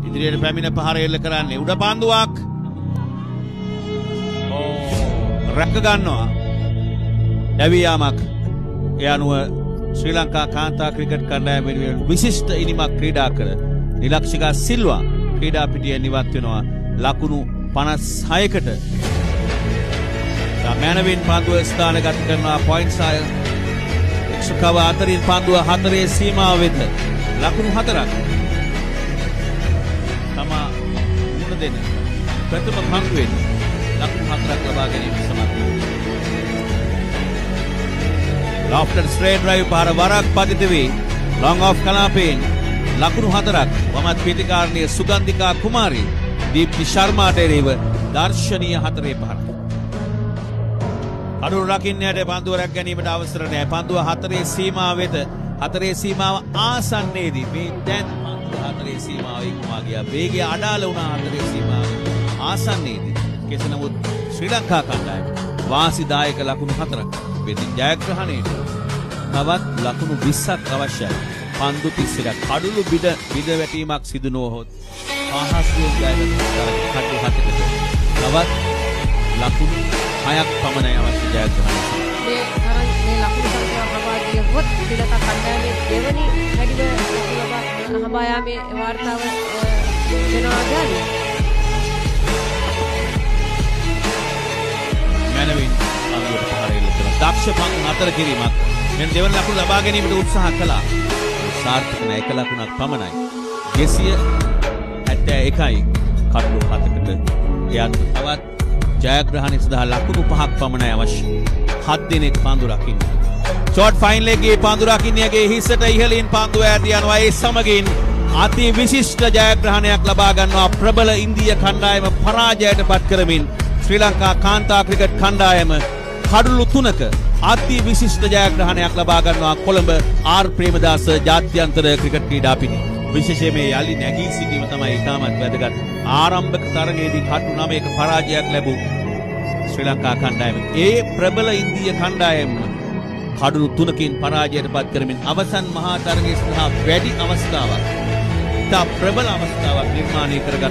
ඉදිරියට පැමිණ පහර එල්ල කරන්නේ උඩ පාන්දුවක්. රැක ගන්නවා. දැවියාමක්. ඒ අනුව ශ්‍රී ලංකා කාන්තා ක්‍රිකට් කණ්ඩායම වෙනුවෙන් විශිෂ්ට ඉනිමක් ක්‍රීඩා කර නිලක්ෂිකා සිල්වා ක්‍රීඩා පිටියෙන් ඉවත් වෙනවා. ලකුණු 56කට. මැනවින් පන්දුව ස්ථානගත කරනවා පොයින්ට්ස් අය. එක්ෂකව අතරින් පන්දුව 4 සීමාව වෙත. ලකුණු 4ක්. තමා මුණ දෙන ප්‍රථම පන්දුවෙන් ලකුණු 4ක් ලබා ගැනීම සමත්. Lofted straight drive පාර වරක් පතිත වේ. long off කලාපයෙන් ලකුණු 4ක්. වමත් පිටිකාරණිය සුගන්ධිකා කුමාරී දීප්ති ශර්මාට එරෙහිව දර්ශනීය 4 පහරක්. අඩුව රකින්නට පන්දුව රැක ගැනීමට අවසර නැහැ. පන්දුව 4 සීමාව වෙත. 4 සීමාව ආසන්නයේදී මේ දැන් පන්දුව 4 සීමාව ඉක්මවා ගියා. වේගය අඩාල වුණා 4 සීමාව ආසන්නයේදී. කෙසේ නමුත් ශ්‍රී ලංකා කණ්ඩායම වාසිදායක ලකුණු 4ක් වෙතින් ජයග්‍රහණයට තවත් ලකුණු 20ක් අවශ්‍යයි. පන්දු 31ක් කඩළු බිඩ වැටීමක් සිදු නොවහොත් පහසුවෙන් ජයග්‍රහණය කඩළු 7කට තවත් ලකුණු 6ක් පමණයි අවශ්‍ය ජයග්‍රහණය. මේ ලකුණු සංඛ්‍යාව හඹා ගියොත් ශ්‍රී ලංකා කණ්ඩායමේ දෙවනි වැඩිම ලකුණු හඹා යාමේ වාර්තාව වෙනවා ගානේ. මැනවින් අංගුවට පහර එල්ල කරන දක්ෂ පන්දු 4 කිරීමක්. මෙන්න දෙවන ලකුණු ලබා ගැනීමට උත්සාහ කළා. සාර්ථක නැ 1 ලකුණක් පමණයි. 271යි කඩළු 7කට. එයත් තවත් ජයග්‍රහණය සඳහා ලකුණු 5ක් පමණයි අවශ්‍ය. 7 දෙනෙක් පන්දු රකින්න. ෂෝට් ෆයින් ලෙග්ගේ පන්දු රකින්නගේ හිසට ඉහළින් පන්දු ඈදී යනවා. ඒ සමගින් අති විශිෂ්ට ජයග්‍රහණයක් ලබා ගන්නවා ප්‍රබල ඉන්දිය කණ්ඩායම පරාජයට පත් කරමින් ශ්‍රී ලංකා කාන්තා ක්‍රිකට් කණ්ඩායම කඩළු 3ක අති විශිෂ්ට ජයග්‍රහණයක් ලබා ගන්නවා කොළඹ ආර් ප්‍රේමදාස ජාත්‍යන්තර ක්‍රිකට් ක්‍රීඩා පිටි. විශේෂයෙන් මේ යලි නැගී සිටීම තමයි ඉතාමත් වැදගත්. ආරම්භක තරගයේදී කඩළු 9ක පරාජයක් ලැබූ ශ්‍රී ලංකා කණ්ඩායම ඒ ප්‍රබල ඉන්දිය කණ්ඩායම කඩළු 3කින් පරාජයට පත් කරමින් අවසන් මහා තරගයේ සඳහා වැඩි අවස්ථාවක් ඉතා ප්‍රබල අවස්ථාවක් නිර්මාණය කරගත්